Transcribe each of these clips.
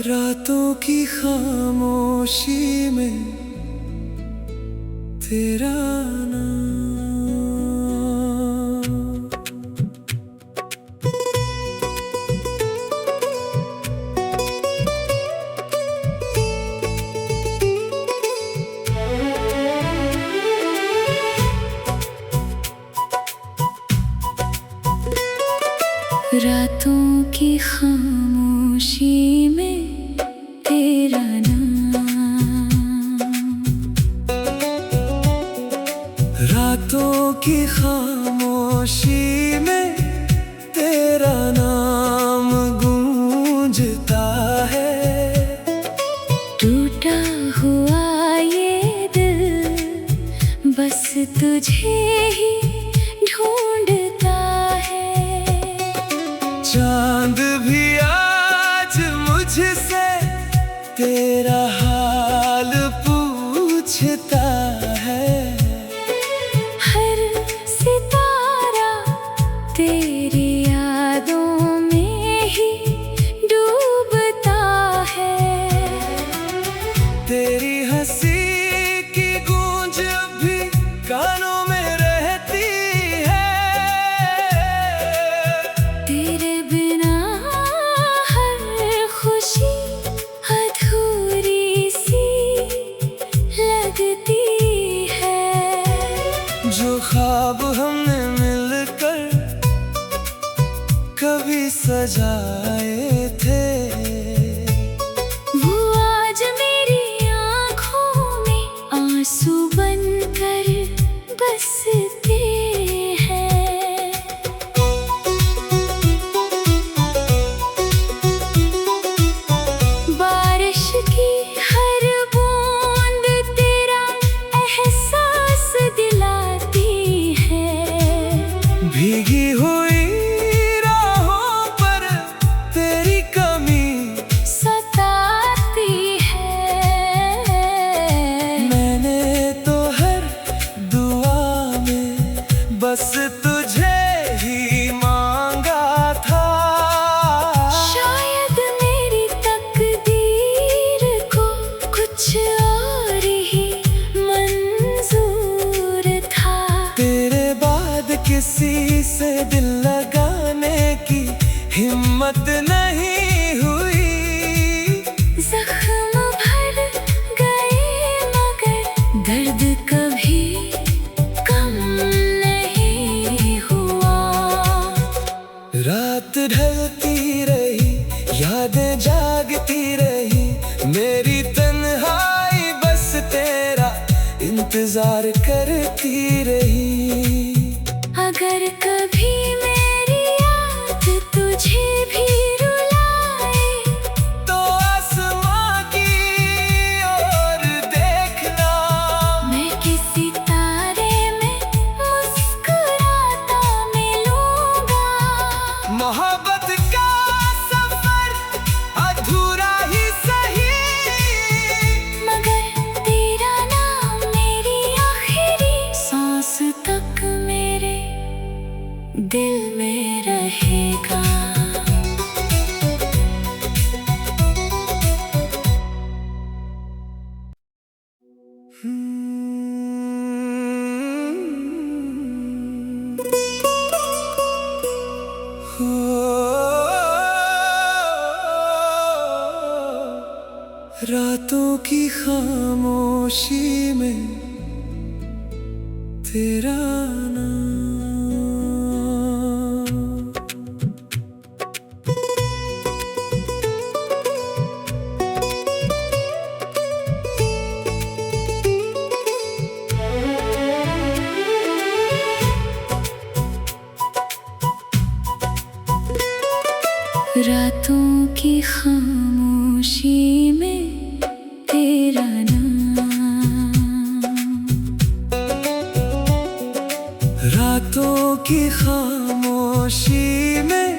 रातों की खामोशी में तेरा नाम, रातों की खामोशी में तेरा नाम, रातों की खामोशी में तेरा नाम गूंजता है। टूटा हुआ ये दिल बस तुझे ही ढूंढता है। चांद भी आज मुझसे तेरा हाल पूछता है। हर सितारा तेरी यादों में ही डूबता है। तेरी हंसी की गूंज भी कानों में रहती है। तेरे बिना हर खुशी अधूरी सी लगती है। जो ख्वाब हमने मिलकर कभी सजाए थे, वो आज मेरी आँखों में आंसू बनकर बसते हैं। बारिश की हर बूंद तेरा एहसास दिलाती है। भीगी हुई राहों पर तेरी कमी सताती है। मैंने तो हर दुआ में बस तुझे ही मांगा था। शायद मेरी तकदीर को कुछ और ही मंजूर था। तेरे बाद किसी से दिल लगाने की हिम्मत नहीं हुई। जख्म भर गए मगर दर्द कभी कम नहीं हुआ। रात ढलती रही, यादें जागती रही। मेरी तन्हाई बस तेरा इंतजार करती रही। अगर कभी मेरी याद तुझे भी रुलाए, तो आसमां की ओर देखना। मैं किसी तारे में मुस्कुराता मिलूंगा। मोहब्बत का सफर अधूरा ही सही, मगर तेरा नाम मेरी आखिरी सांस तक मेरे दिल में रहेगा। रातों की खामोशी में तेरा नाम, रातों की खामोशी में तेरा नाम, रातों की खामोशी में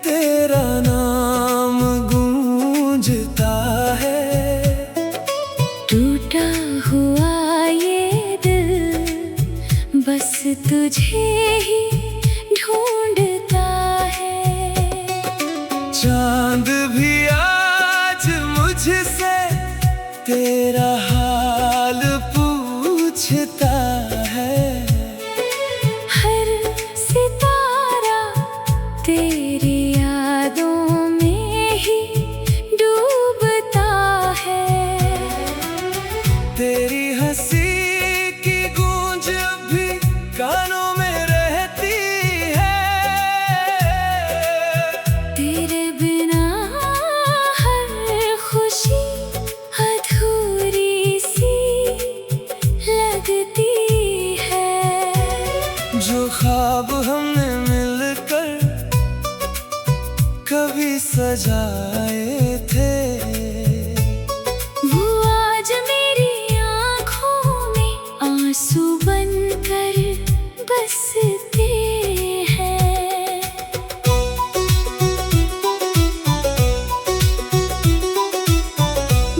तेरा नाम गूंजता है। तुझे ही ढूंढता है। चांद भी आज मुझसे तेरा हाल पूछता है। हर सितारा तेरी यादों में ही डूबता है। तेरी हंसी की गूंज भी कानों में रहती है। तेरे बिना हर खुशी अधूरी सी लगती है। जो ख्वाब हमने मिलकर कभी सजाए थे, वो आज मेरी आँखों में आंसू बनकर बसते हैं।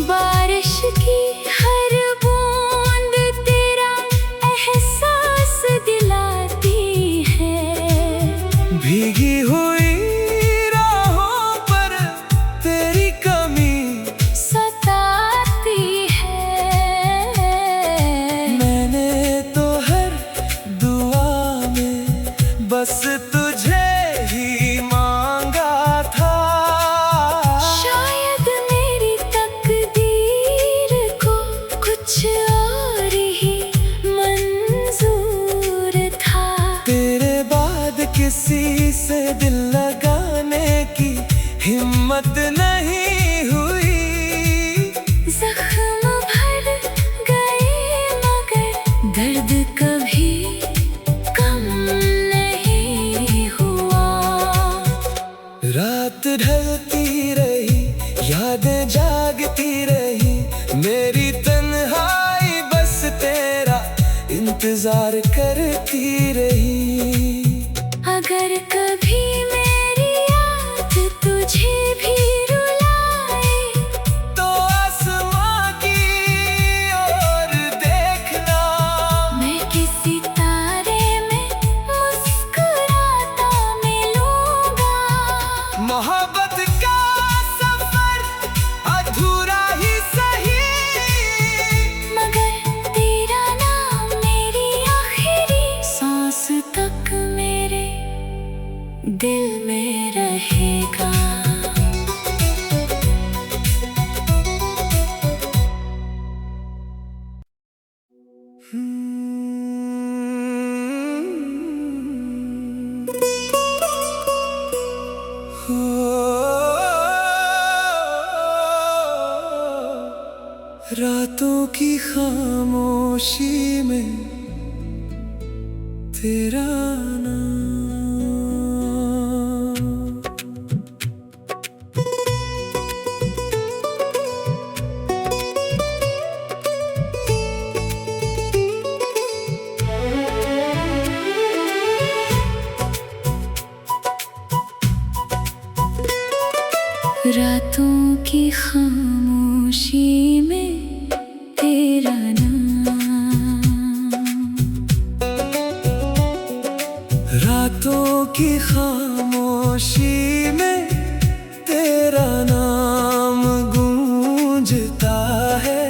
बारिश की हर बूंद तेरा एहसास दिलाती है। भीगी हुई राहों पर तेरी कमी सताती है। मैंने तो हर दुआ में बस तुझे ही मांगा था। शायद मेरी तकदीर को कुछ और ही मंजूर था। तेरे बाद किसी से दिल लगाने की हिम्मत नहीं हुई। जख्म भर गए मगर दर्द कभी कम नहीं हुआ। रात ढलती रही, यादें जागती रही, मेरी तन्हाई बस तेरा इंतजार करती रही। अगर कभी मेरी याद तुझे भी रुलाए, तो आसमां की ओर देखना। मैं किसी तारे में मुस्कुराता मिलूंगा। मोहब्बत का सफर अधूरा ही सही, मगर तेरा नाम मेरी आखिरी सांस तक मेरे दिल में रहेगा। रातों की खामोशी में तेरा नाम। रातों की खामोशी में तेरा नाम। रातों की खामोशी में तेरा नाम गूंजता है।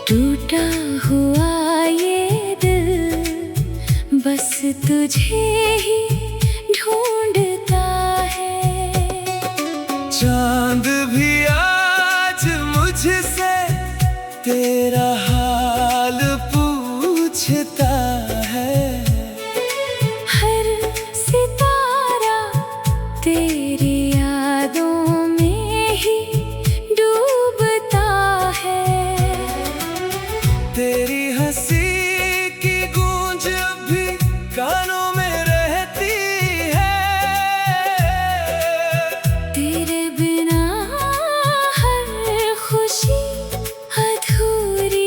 टूटा हुआ ये दिल बस तुझे ही ढूंढता है। चांद भी आज मुझसे तेरा हाल पूछता है। हर सितारा तेरी यादों में ही डूबता है। तेरी हंसी की गूंज भी कानों में रहती है। तेरे बिना हर खुशी अधूरी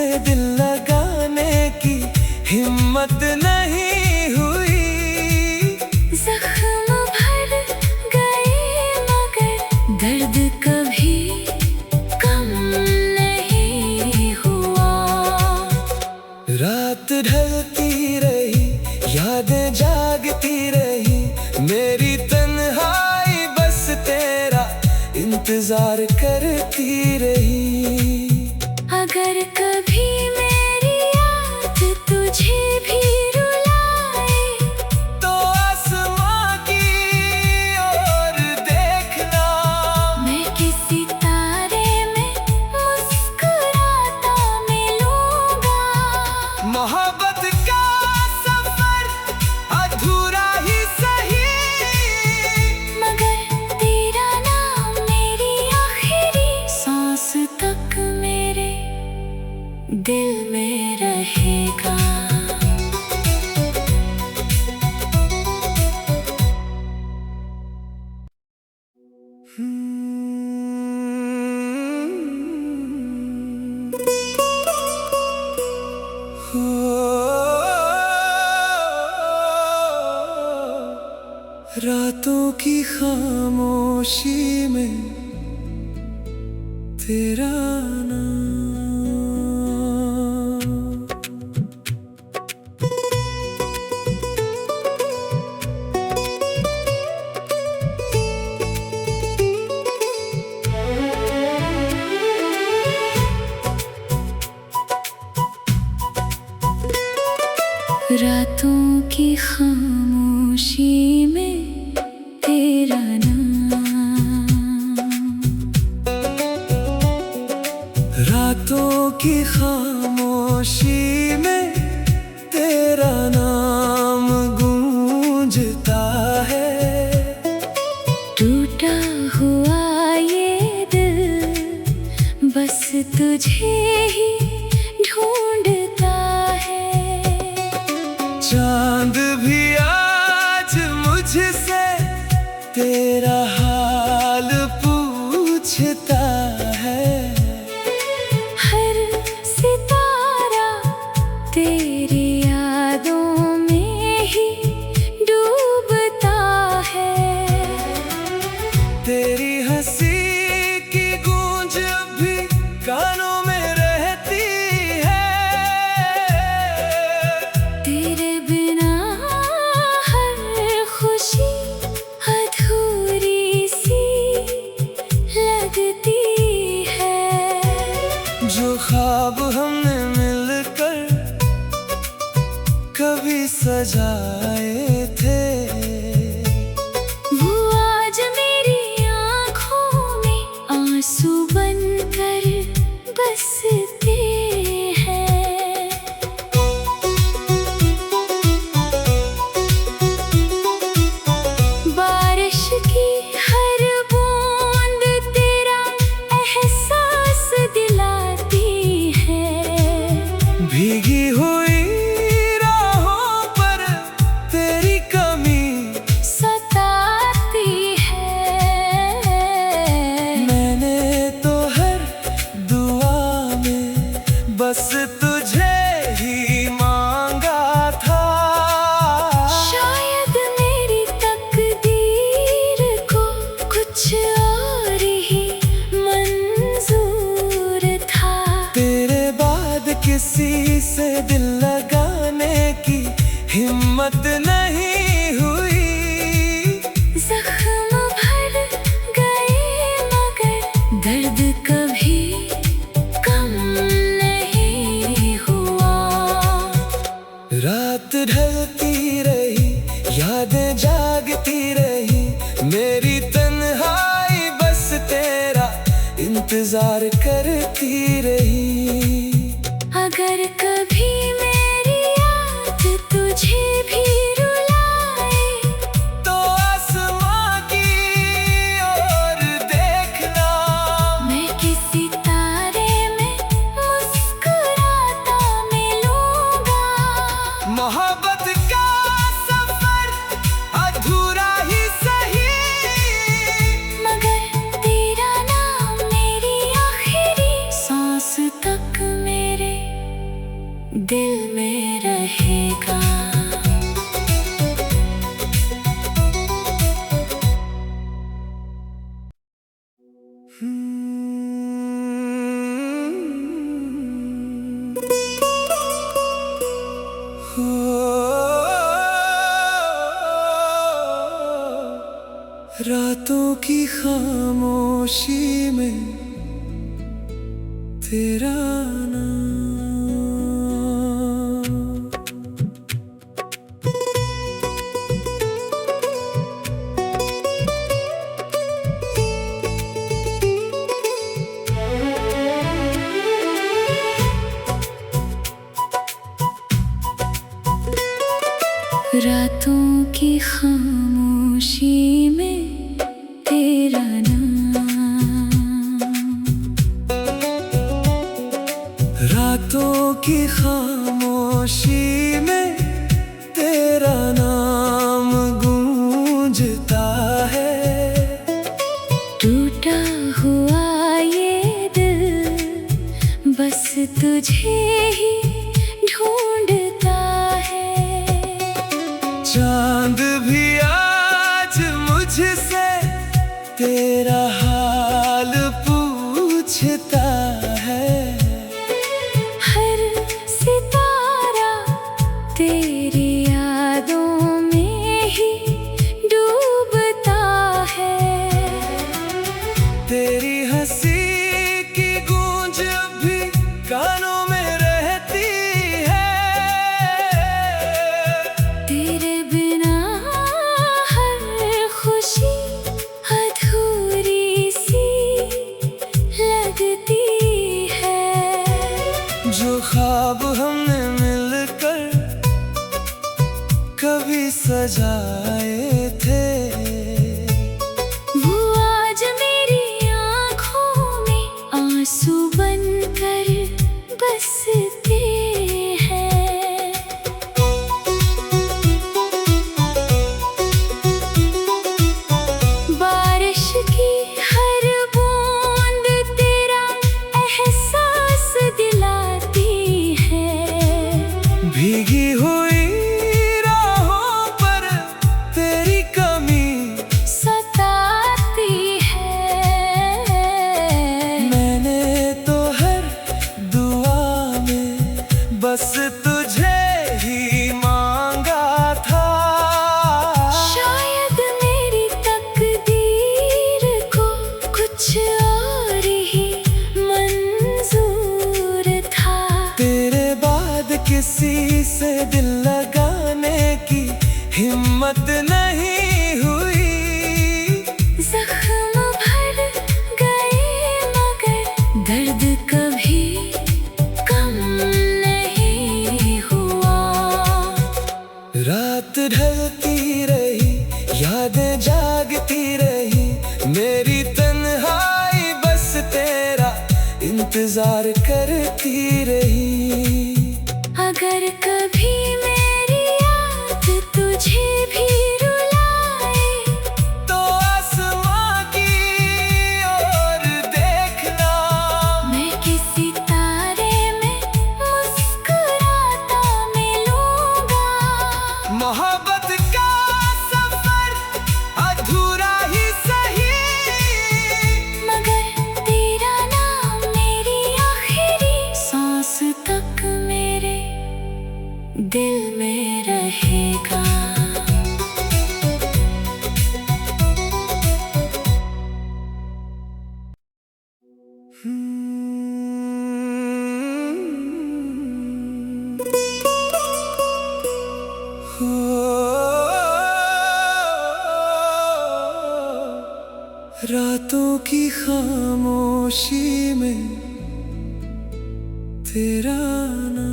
से दिल लगाने की हिम्मत नहीं हुई। जख्म भर गए मगर दर्द कभी कम नहीं हुआ। रात ढलती रही, यादें जागती रही, मेरी तन्हाई बस तेरा इंतजार करती रही। अगर कभी मेरी याद तुझे भी रुलाए तो आसमां की ओर देखना। मैं किसी तारे में मुस्कुराता मिलूंगा। मोहब्बत का सफर अधूरा ही सही, मगर तेरा नाम मेरी आखिरी सांस तक मेरे दिल में रहेगा। रातों की खामोशी में तेरा नाम। रातों की खामोशी में तेरा नाम। रातों की खामोशी में तेरा नाम गूंजता है। टूटा हुआ ये दिल बस तुझे ही ढूंढता है। चांद भी आज मुझसे तेरा हाल पूछता है। हर सितारा तेरी यादों में ही डूबता है। तेरी हंसी की गूंज भी कानों में रहती है। तेरे बिना हर खुशी अधूरी सी लगती है। जो ख्वाब हमने मिलकर कभी सजाए थे, वो आज मेरी आँखों में आंसू बनकर बसते हैं। बारिश की हर बूंद तेरा एहसास दिलाती है। भीगी हुई राहों पर तेरी कमी सताती है। मैंने तो हर दुआ में बस तुझे ही मांगा था। शायद मेरी तकदीर को कुछ और ही मंजूर था। तेरे बाद किसी से दिल लगाने की हिम्मत नहीं हुई। जख्म भर गए मगर दर्द कभी कम नहीं हुआ। रात ढलती रही, यादें जागती रही, मेरी तन्हाई बस तेरा इंतजार करती रही। अगर कभी मेरी याद तुझे भी रुलाए तो आसमां की ओर देखना। मैं किसी तारे में मुस्कुराता मिलूंगा। मोहब्बत का सफर रातों की खामोशी में तेरा नाम। रातों की खामोशी में तेरा नाम। रातों की खामोशी में तेरा नाम गूंजता है। टूटा हुआ ये दिल बस तुझे ही ढूंढता है। चांद भी आज मुझसे तेरा हाल पूछता है। हर सितारा तेरी यादों में ही डूबता है। तेरी हंसी की गूंज भी कानों में रहती है। तेरे बिना हर खुशी अधूरी सी लगती है। जो ख्वाब हमने मिलकर कभी सजाए थे, वो आज मेरी आँखों में आंसू बनकर बसते हैं। बारिश की हर बूंद तेरा एहसास दिलाती है। भीगी हुई राहों पर तेरी कमी सताती है। मैंने तो हर दुआ में बस तुझे ही मांगा था। शायद मेरी तकदीर को कुछ और ही मंजूर था। तेरे बाद किसी से दिल लगाने की हिम्मत नहीं हुई। जख्म भर गए मगर दर्द कभी कम नहीं हुआ। रात ढलती रही, यादें जागती रही, मेरी तन्हाई बस तेरा इंतजार करती रही। अगर कभी मेरी याद तुझे भी रुलाए, तो आसमां की ओर देखना। मैं किसी तारे में मुस्कुराता मिलूंगा। मोहब्बत का सफर अधूरा ही सही, मगर तेरा नाम मेरी आखिरी सांस तक मेरे दिल में रहेगा। रातों की खामोशी में तेरा नाम।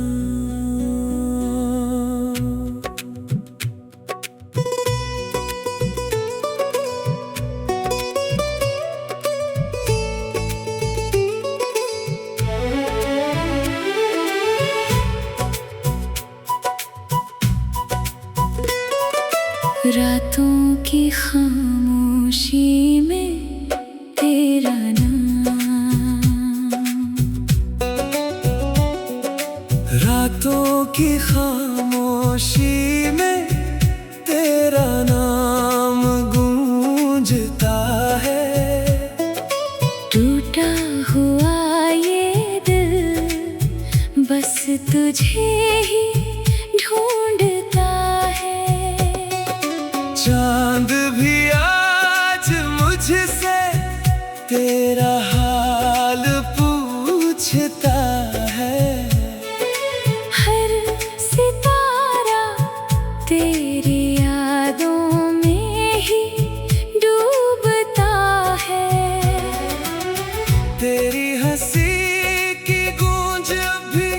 रातों की खामोशी में तेरा नाम। रातों की खामोशी में तेरा नाम गूंजता है। टूटा हुआ ये दिल बस तुझे ही ढूंढता है। चांद भी आज तेरा हाल पूछता है। हर सितारा तेरी यादों में ही डूबता है। तेरी हंसी की गूंज भी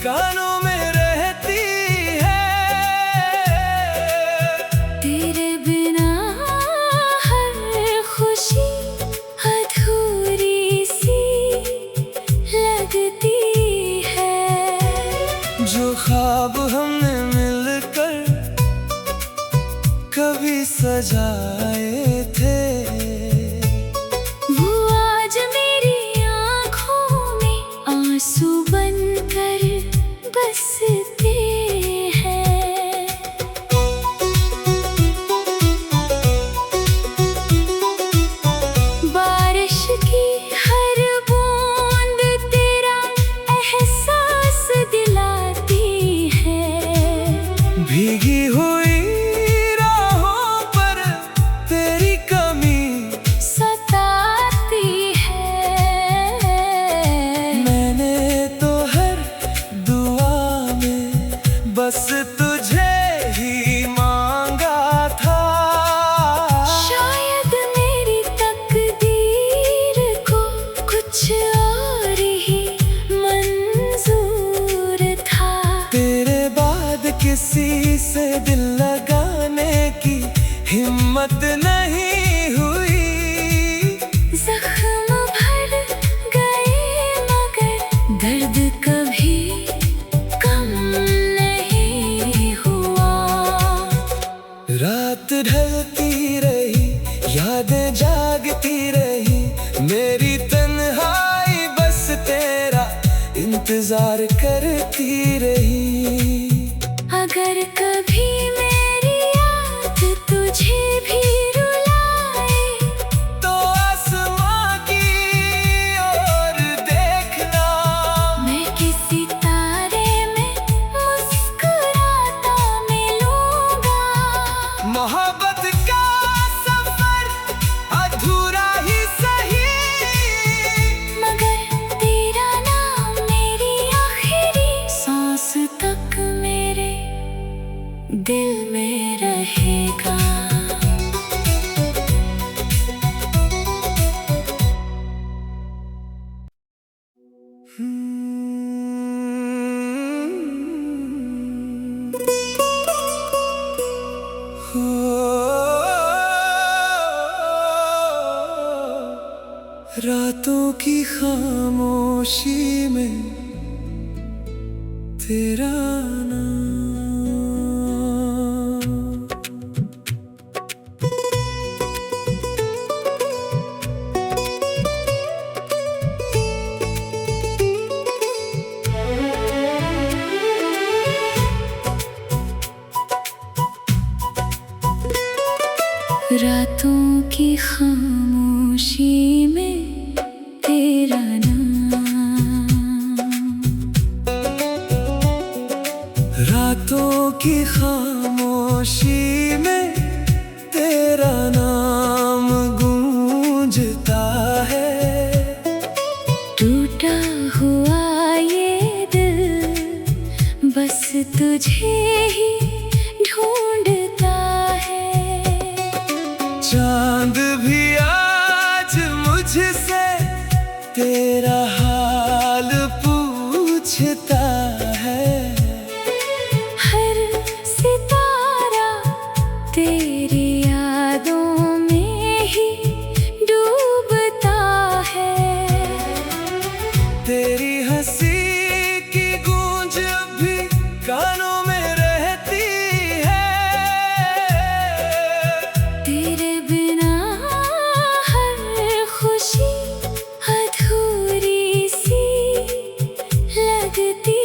कानों में रहती है। तेरे बिना हर खुशी अधूरी सी लगती है। जो ख्वाब हमने मिलकर कभी सजाए थे, वो आज मेरी आँखों में आंसू बनकर बसते हैं। बारिश की हर बूंद तेरा एहसास दिलाती है। भीगी हुई राहों पर तेरी कमी सताती है। मैंने तो हर दुआ में बस तुझे ही मांगा था। शायद मेरी तकदीर को कुछ और ही मंजूर था। तेरे बाद किसी से दिल लगाने की हिम्मत नहीं हुई। जख्म भर गए मगर दर्द कभी कम नहीं हुआ। रात ढलती रही, यादें जागती रही, मेरी तन्हाई बस तेरा इंतजार करती रही। अगर कभी मेरी याद तुझे भी रुलाए, तो आसमां की ओर देखना। मैं किसी तारे में मुस्कुराता मिलूंगा। मोहब्बत का सफर अधूरा ही सही, मगर तेरा नाम मेरी आखिरी सांस तक मेरे दिल में रहेगा। रातों की खामोशी में तेरा नाम, रातों की खामोशी में तेरा नाम। रातों की खामोशी में तेरा नाम गूंजता है। टूटा हुआ ये दिल बस तुझे ही ढूंढता है। चांद भी आज मुझसे तेरा हाल पूछता है। हर सितारा तेरी यादों में ही डूबता है। तेरी हंसी की गूंज भी कानों में रहती है। तेरे बिना हर खुशी अधूरी सी लगती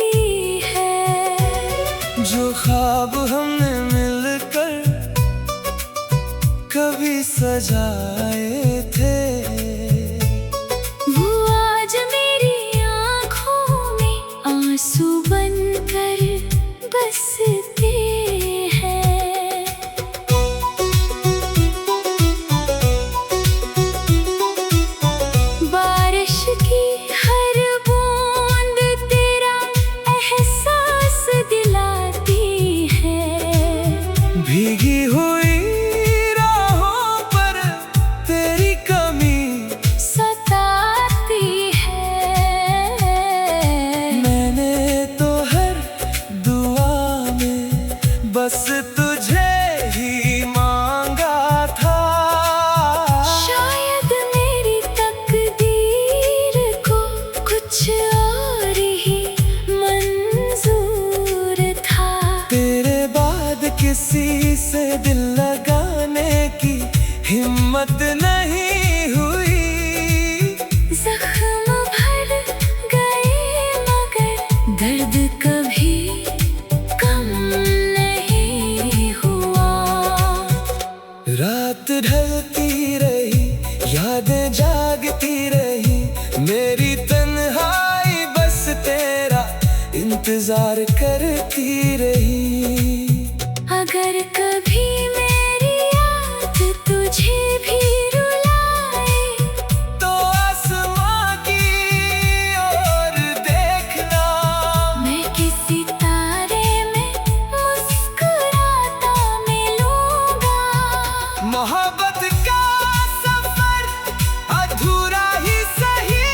है। जो ख्वाब हमने मिलकर कभी सजाए थे, वो आज मेरी आँखों में आंसू बनकर बसते हैं। हिम्मत नहीं हुई। जख्म भर गए मगर दर्द कभी कम नहीं हुआ। रात ढलती रही, यादें जागती रही, मेरी तन्हाई बस तेरा इंतजार करती रही। अगर कभी मेरी याद तुझे भी रुलाए तो आसमां की ओर देखना, मैं किसी तारे में मुस्कुराता मिलूंगा। मोहब्बत का सफर अधूरा ही सही,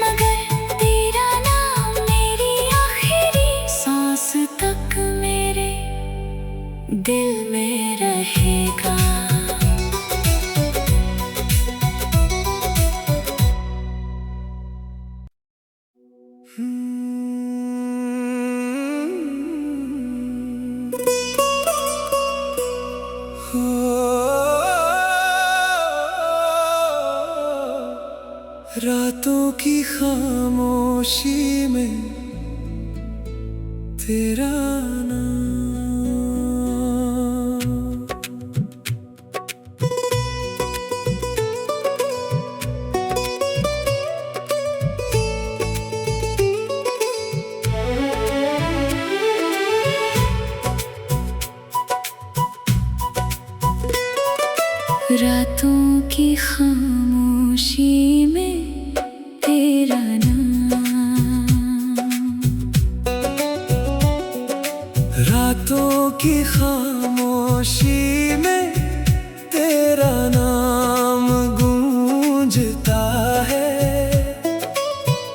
मगर तेरा नाम मेरी आखिरी सांस तक मेरे दिल में रहेगा। रातों की खामोशी में तेरा नाम, रातों की खामोशी में तेरा नाम, रातों की खामोशी में तेरा नाम गूंजता है।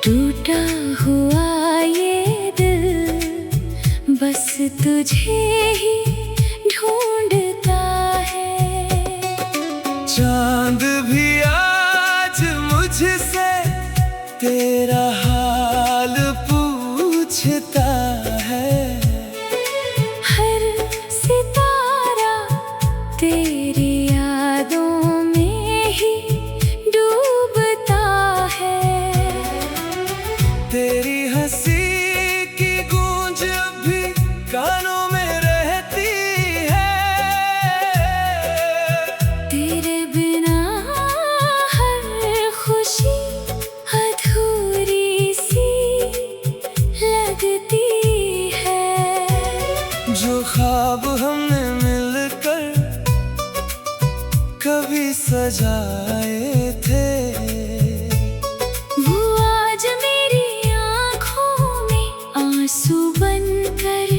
टूटा हुआ ये दिल बस तुझे ही ढूंढता है। चांद भी आज मुझसे तेरा हाल पूछता है। हर सितारा तेरी यादों में ही डूबता है। तेरी हंसी की गूंज भी कानों में रहती है। तेरे बिना हर खुशी अधूरी सी लगती है। जो ख्वाब हमने मिलकर कभी सजाए थे, वो आज मेरी आँखों में आंसू बनकर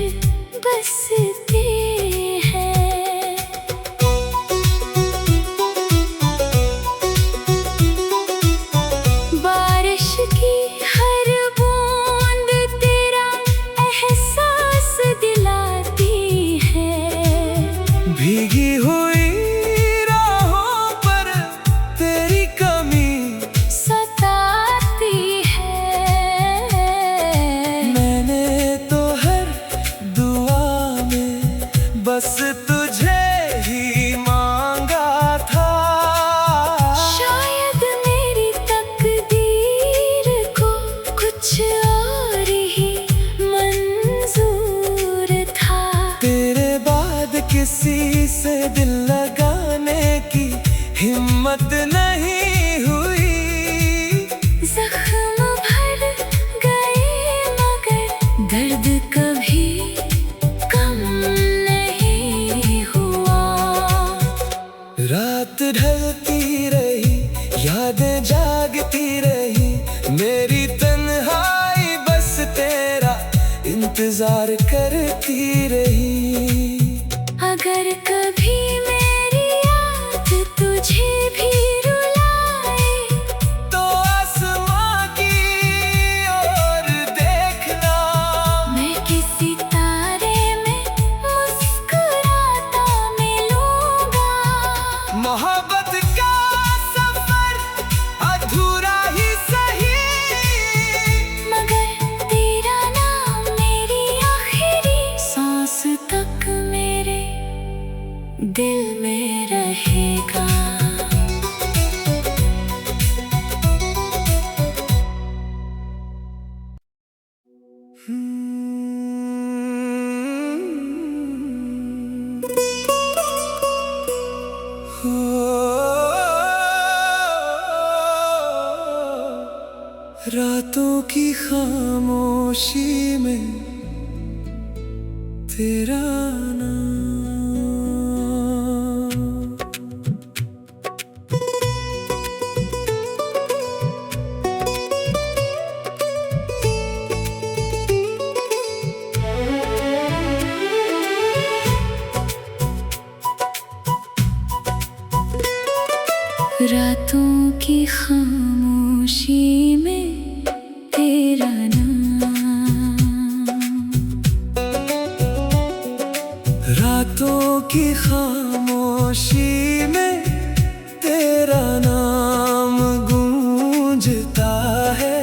बसते हैं। बारिश की हर बूंद तेरा एहसास दिलाती है। भीगी हुई राहों पर तेरी कमी सताती है। मैंने तो हर दुआ में बस तुझे ही मांगा था। शायद मेरी तकदीर को कुछ और ही मंजूर था। तेरे बाद किसी से दिल लगाने की हिम्मत नहीं हुई। जख्म भर गए मगर दर्द कभी कम नहीं हुआ। रात ढलती रही, यादें जागती रही, मेरी तन्हाई बस तेरा इंतजार करती रही। अगर कभी मेरी याद तुझे भी रुलाए तो आसमां की ओर देखना, मैं किसी तारे में मुस्कुराता मिलूंगा। मोहब्बत का सफर अधूरा ही सही, मगर तेरा नाम मेरी आखिरी सांस तक मेरे दिल में रहेगा। रातों की खामोशी में तेरा नाम, रातों की खामोशी में तेरा नाम, रातों की खामोशी में तेरा नाम गूंजता है।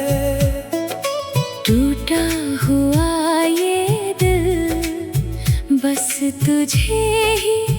टूटा हुआ ये दिल बस तुझे ही